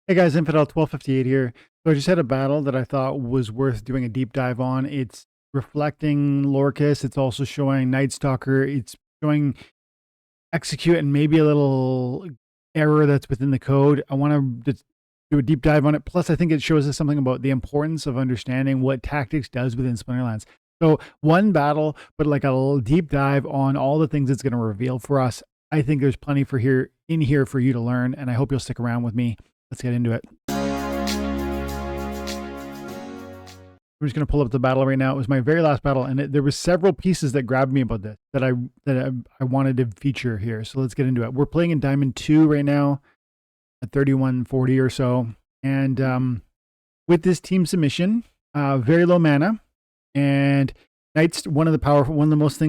Hey guys, Infidel 1258 here. So I just had a battle that I thought was worth doing a deep dive on. It's reflecting Lorcus. It's also showing Night Stalker. It's showing execute and maybe a little error that's within the code. I want to do a deep dive on it. Plus, I think it shows us something about the importance of understanding what tactics does within Splinterlands. So one battle, but like a little deep dive on all the things it's going to reveal for us. I think there's plenty for here for you to learn, and I hope you'll stick around with me. Let's get into it. I'm just going to pull up the battle right now. It was my very last battle, and there was several pieces that grabbed me about this that I wanted to feature here. So let's get into it. We're playing in Diamond 2 right now at 3140 or so, and with this team submission, very low mana, and one of the most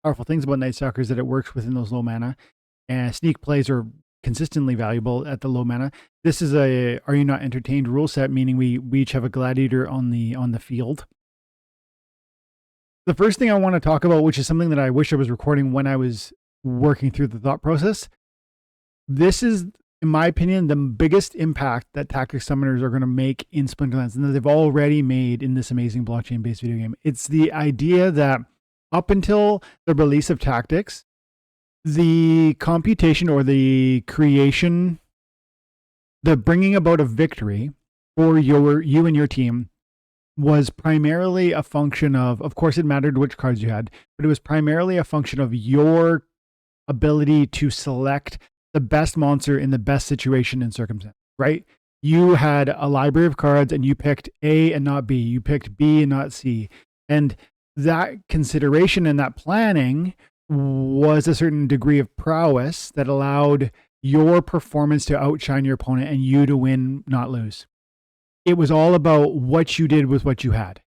powerful things about Night Stalker is that it works within those low mana, and sneak plays are consistently valuable at the low mana. This is a "Are You Not Entertained" rule set, meaning we each have a gladiator on the field. The first thing I want to talk about, which is something that I wish I was recording when I was working through the thought process, this is, in my opinion, the biggest impact that tactic summoners are going to make in Splinterlands, and that they've already made in this amazing blockchain-based video game. It's the idea that up until the release of tactics, the computation or the creation, the bringing about of victory for you and your team was primarily a function of course, it mattered which cards you had, but it was primarily a function of your ability to select the best monster in the best situation and circumstance, right? You had a library of cards and you picked A and not B. You picked B and not C. And that consideration and that planning was a certain degree of prowess that allowed your performance to outshine your opponent and you to win, not lose. It was all about what you did with what you had.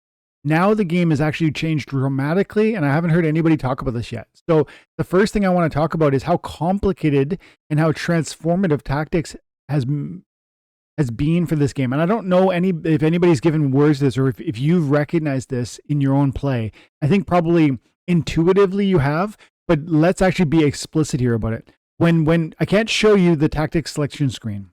Now the game has actually changed dramatically, and I haven't heard anybody talk about this yet. So the first thing I want to talk about is how complicated and how transformative tactics has been for this game. And I don't know if anybody's given words to this, or if you've recognized this in your own play. I think probably intuitively you have, but let's actually be explicit here about it. When I can't show you the tactics selection screen,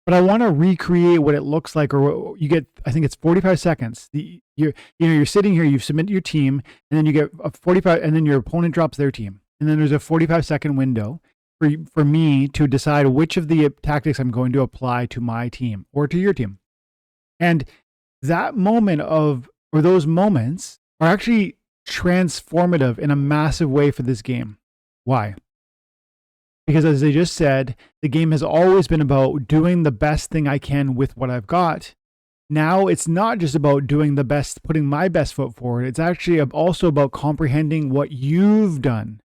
but I want to recreate what it looks like, or you get, I think it's 45 seconds. You're sitting here, you've submitted your team, and then you get a 45, and then your opponent drops their team. And then there's a 45-second window for me to decide which of the tactics I'm going to apply to my team or to your team. And that moment or those moments are actually transformative in a massive way for this game. Why? Because as I just said, the game has always been about doing the best thing I can with what I've got. Now it's not just about doing the best, putting my best foot forward. It's actually also about comprehending what you've done.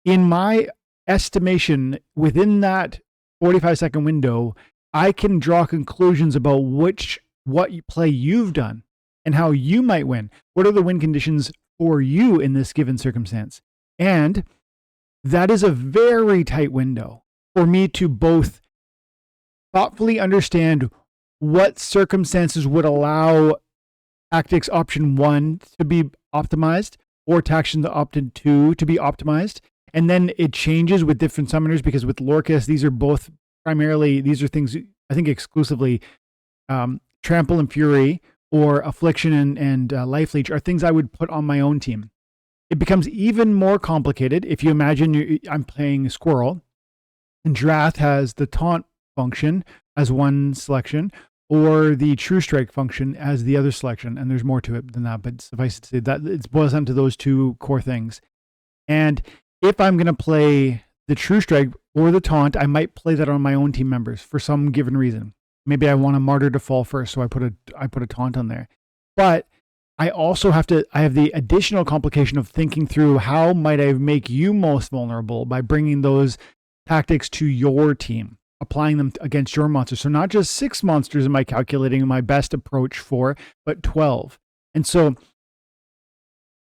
In my estimation, within that 45-second window, I can draw conclusions about what play you've done and how you might win. What are the win conditions for you in this given circumstance? And that is a very tight window for me to both thoughtfully understand what circumstances would allow tactics option 1 to be optimized or tactics option 2 to be optimized. And then it changes with different summoners, because with Lorcus, these are things, I think exclusively, Trample and Fury or Affliction and Life Leech are things I would put on my own team. It becomes even more complicated if you imagine I'm playing Squirrel, and Drath has the Taunt function as one selection, or the True Strike function as the other selection, and there's more to it than that, but suffice it to say that it boils down to those two core things. And if I'm going to play the True Strike or the Taunt, I might play that on my own team members for some given reason. Maybe I want a Martyr to fall first, so I put a Taunt on there. But I also have the additional complication of thinking through how might I make you most vulnerable by bringing those tactics to your team, applying them against your monsters. So not just 6 monsters am I calculating my best approach for, but 12. And so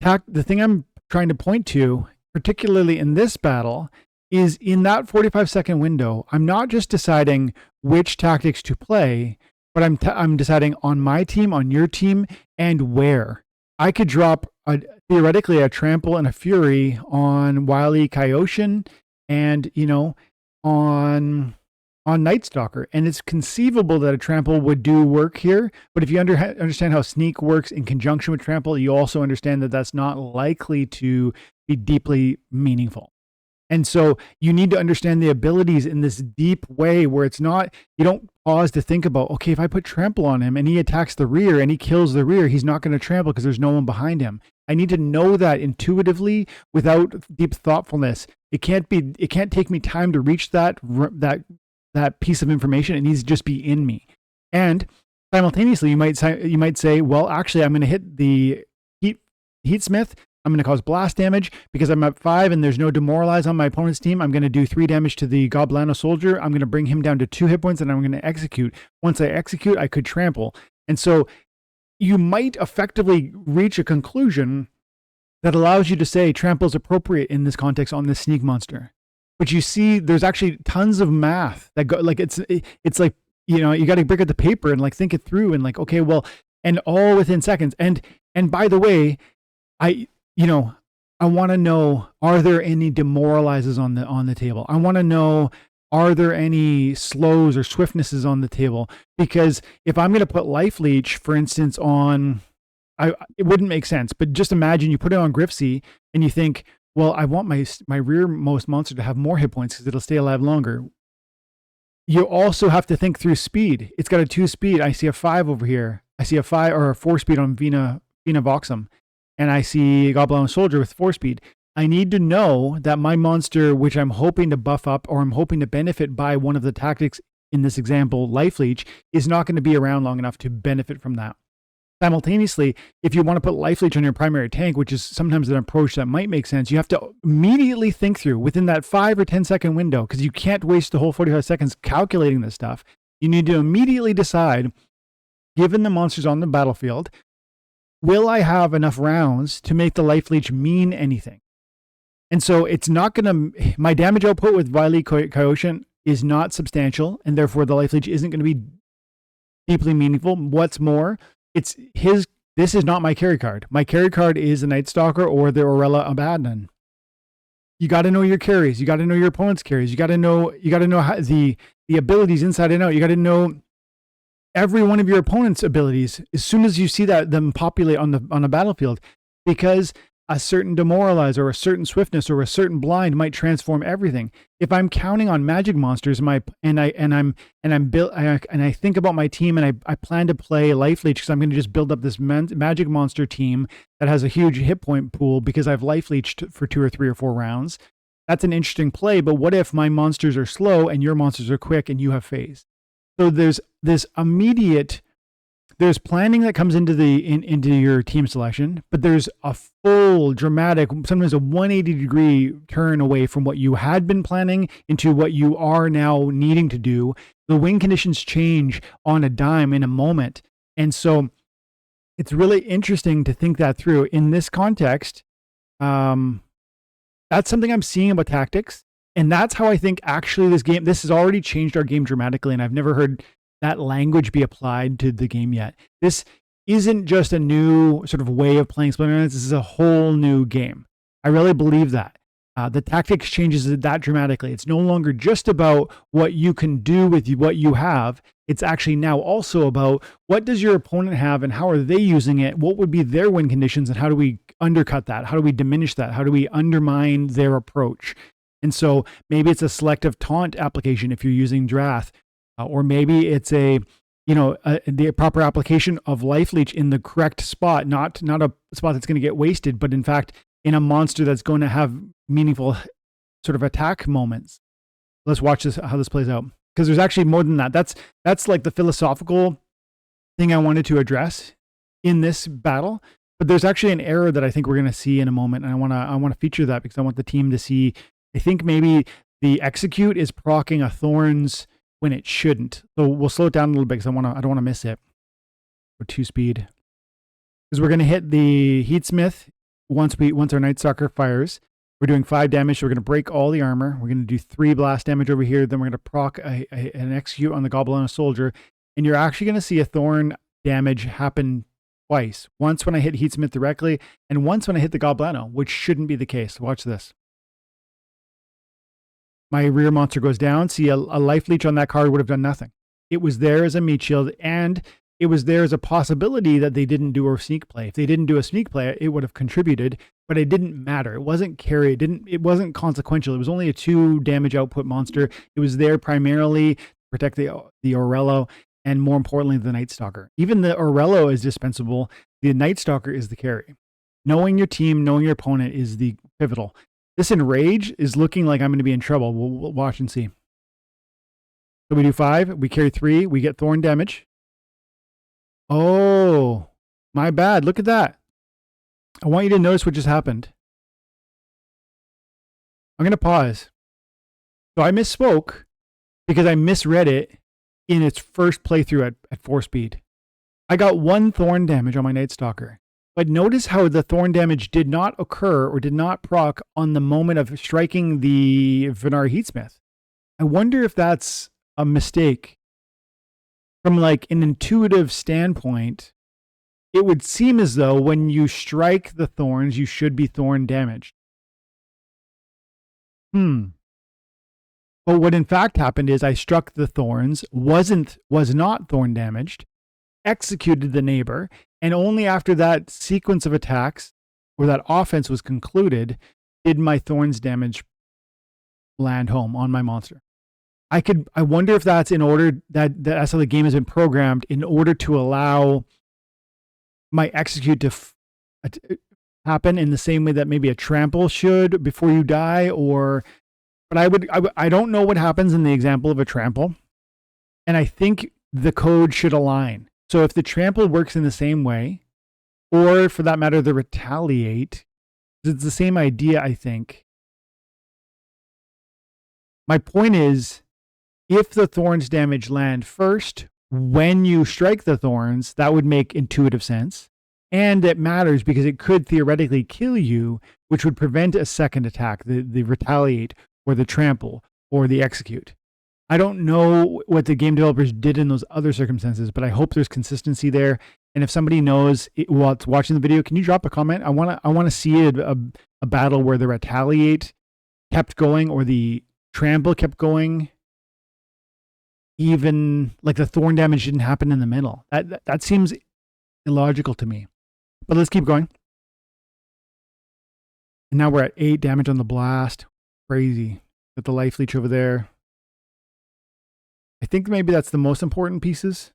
the thing I'm trying to point to, particularly in this battle, is in that 45-second window, I'm not just deciding which tactics to play, but I'm deciding on my team, on your team, and where. I could drop theoretically a Trample and a Fury on Wily Kaioshin, and on on Night Stalker, and it's conceivable that a trample would do work here. But if you understand how sneak works in conjunction with trample, you also understand that that's not likely to be deeply meaningful. And so you need to understand the abilities in this deep way where it's not, you don't pause to think about, okay, if I put trample on him and he attacks the rear and he kills the rear, he's not going to trample because there's no one behind him. I need to know that intuitively without deep thoughtfulness. It can't take me time to reach that piece of information. It needs to just be in me. And simultaneously, you might say, well, actually, I'm going to hit the Heatsmith. I'm going to cause blast damage because I'm at 5 and there's no demoralize on my opponent's team. I'm going to do 3 damage to the Goblano soldier. I'm going to bring him down to 2 hit points and I'm going to execute. Once I execute, I could trample. And so you might effectively reach a conclusion that allows you to say trample is appropriate in this context on this sneak monster. But you see, there's actually tons of math that go, like, it's like, you know, you got to break out the paper and like think it through and like, okay, well, and all within seconds. And by the way, I want to know, are there any demoralizes on the table? I want to know, are there any slows or swiftnesses on the table? Because if I'm going to put Life Leech, for instance, on, it wouldn't make sense. But just imagine you put it on Grifsy and you think, well, I want my rearmost monster to have more hit points because it'll stay alive longer. You also have to think through speed. It's got a 2 speed. I see a 5 over here. I see a 5 or a 4 speed on Vina Voxum. And I see Goblin Soldier with 4 speed. I need to know that my monster, which I'm hoping to buff up or I'm hoping to benefit by one of the tactics in this example, Life Leech, is not going to be around long enough to benefit from that. Simultaneously, if you want to put Life Leech on your primary tank, which is sometimes an approach that might make sense, you have to immediately think through within that 5 or 10 second window, because you can't waste the whole 45 seconds calculating this stuff. You need to immediately decide, given the monsters on the battlefield, will I have enough rounds to make the Life Leech mean anything? And so it's not going to, my damage output with Wily Coyote is not substantial, and therefore the Life Leech isn't going to be deeply meaningful. What's more, this is not my carry card. My carry card is the Night Stalker or the Orella Abaddon. You got to know your carries. You got to know your opponent's carries. You got to know how the abilities inside and out. You got to know every one of your opponent's abilities as soon as you see them populate on the battlefield, because a certain demoralize or a certain swiftness or a certain blind might transform everything. If I'm counting on magic monsters, and I think about my team and I plan to play Life Leech because I'm going to just build up this magic monster team that has a huge hit point pool because I've Life Leeched for 2 or 3 or 4 rounds. That's an interesting play. But what if my monsters are slow and your monsters are quick and you have phase? So there's this there's planning that comes into into your team selection, but there's a full dramatic, sometimes a 180-degree turn away from what you had been planning into what you are now needing to do. The win conditions change on a dime in a moment. And so it's really interesting to think that through. In this context, that's something I'm seeing about tactics. And that's how I think actually this has already changed our game dramatically. And I've never heard that language be applied to the game yet. This isn't just a new sort of way of playing Splinterlands. This is a whole new game. I really believe that. The tactics changes that dramatically. It's no longer just about what you can do with what you have. It's actually now also about what does your opponent have and how are they using it? What would be their win conditions and how do we undercut that? How do we diminish that? How do we undermine their approach? And so maybe it's a selective taunt application if you're using Drath, or maybe it's the proper application of Life Leech in the correct spot, not a spot that's going to get wasted, but in fact in a monster that's going to have meaningful sort of attack moments. Let's watch how this plays out, because there's actually more than that. That's like the philosophical thing I wanted to address in this battle. But there's actually an error that I think we're going to see in a moment, and I want to feature that because I want the team to see. I think maybe the execute is proccing a Thorns when it shouldn't. So we'll slow it down a little bit because I don't want to miss it. Or 2 speed, because we're going to hit the Heatsmith once our Night Stalker fires. We're doing 5 damage, so we're going to break all the armor. We're going to do 3 blast damage over here. Then we're going to proc an execute on the Goblin Soldier, and you're actually going to see a Thorn damage happen twice. Once when I hit Heatsmith directly, and once when I hit the Goblino, which shouldn't be the case. Watch this. my rear monster goes down. See, a life leech on that card would have done nothing. It was there as a meat shield, and it was there as a possibility that they didn't do a sneak play. If they didn't do a sneak play, it would have contributed, but it didn't matter. It wasn't carry. It wasn't consequential. It was only a 2 damage output monster. It was there primarily to protect the Orello, and more importantly, the Night Stalker. Even the Orello is dispensable. The Night Stalker is the carry. Knowing your team, knowing your opponent is the pivotal. This Enrage is looking like I'm going to be in trouble. We'll watch and see. So we do 5. We carry 3. We get Thorn damage. Oh, my bad. Look at that. I want you to notice what just happened. I'm going to pause. So I misspoke because I misread it in its first playthrough at 4 speed. I got 1 Thorn damage on my Night Stalker. But notice how the Thorn damage did not occur or did not proc on the moment of striking the Venari Heatsmith. I wonder if that's a mistake. From like an intuitive standpoint, it would seem as though when you strike the thorns, you should be Thorn damaged. But what in fact happened is I struck the thorns, was not Thorn damaged, executed the neighbor, and only after that sequence of attacks or that offense was concluded did my thorns damage land home on my monster. I wonder if that's in order that's how the game has been programmed in order to allow my execute to happen in the same way that maybe a trample should before you die, but I don't know what happens in the example of a trample, and I think the code should align. So if the trample works in the same way, or for that matter, the retaliate, it's the same idea, I think. My point is, if the thorns damage land first, when you strike the thorns, that would make intuitive sense. And it matters because it could theoretically kill you, which would prevent a second attack, the retaliate or the trample or the execute. I don't know what the game developers did in those other circumstances, but I hope there's consistency there. And if somebody knows while it's watching the video, can you drop a comment? I want to see a battle where the retaliate kept going or the trample kept going, even like the thorn damage didn't happen in the middle. That seems illogical to me. But let's keep going. And now we're at 8 damage on the blast. Crazy. Got the life leech over there. I think maybe that's the most important pieces.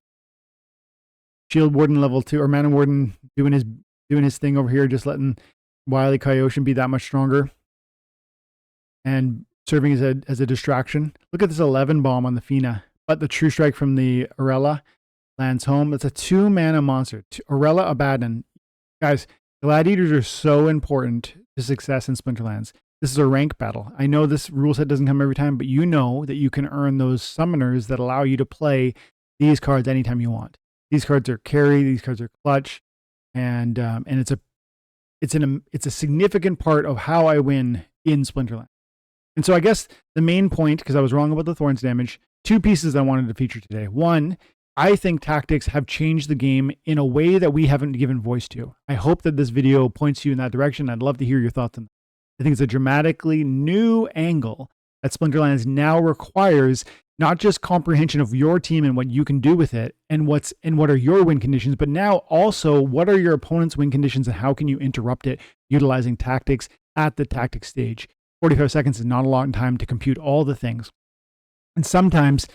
Shield Warden level 2, or Mana Warden doing his thing over here, just letting Wily Coyote be that much stronger. And serving as a distraction. Look at this 11 bomb on the Fina. But the True Strike from the Orella lands home. It's a 2 mana monster. Orella Abaddon. Guys, Gladiators are so important to success in Splinterlands. This is a rank battle. I know this rule set doesn't come every time, but you know that you can earn those summoners that allow you to play these cards anytime you want. These cards are carry, these cards are clutch, and it's a significant part of how I win in Splinterlands. And so I guess the main point, because I was wrong about the Thorns damage, 2 pieces I wanted to feature today. One, I think tactics have changed the game in a way that we haven't given voice to. I hope that this video points you in that direction. I'd love to hear your thoughts on that. I think it's a dramatically new angle that Splinterlands now requires, not just comprehension of your team and what you can do with it and what are your win conditions, but now also what are your opponent's win conditions and how can you interrupt it utilizing tactics at the tactic stage. 45 seconds is not a long time to compute all the things. And sometimes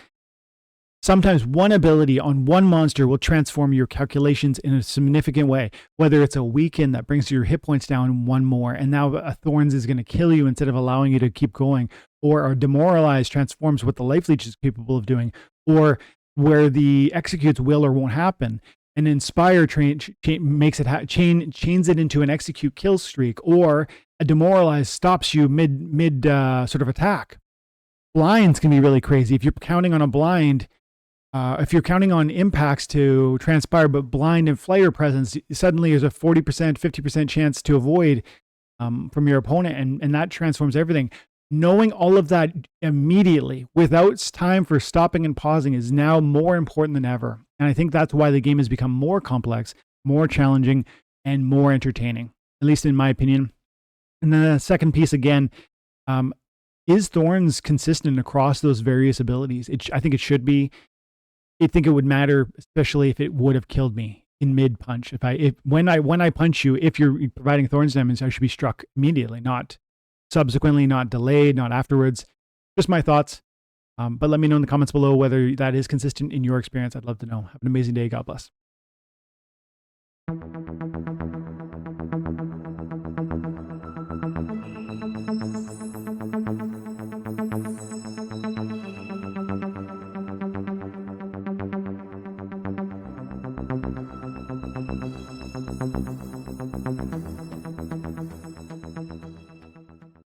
one ability on one monster will transform your calculations in a significant way, whether it's a weaken that brings your hit points down 1 more, and now a Thorns is going to kill you instead of allowing you to keep going, or a Demoralize transforms what the Life Leech is capable of doing, or where the Executes will or won't happen. An Inspire chains it into an Execute kill streak, or a Demoralize stops you mid sort of attack. Blinds can be really crazy. If you're counting on a blind, if you're counting on impacts to transpire, but blind and flyer presence, suddenly there's a 40%, 50% chance to avoid from your opponent, and that transforms everything. Knowing all of that immediately without time for stopping and pausing is now more important than ever. And I think that's why the game has become more complex, more challenging, and more entertaining, at least in my opinion. And then the second piece, again, is thorns consistent across those various abilities? I think it should be. I think it would matter, especially if it would have killed me in mid punch. If when I punch you, if you're providing thorns damage, I should be struck immediately, not subsequently, not delayed, not afterwards. Just my thoughts. But let me know in the comments below whether that is consistent in your experience. I'd love to know. Have an amazing day. God bless.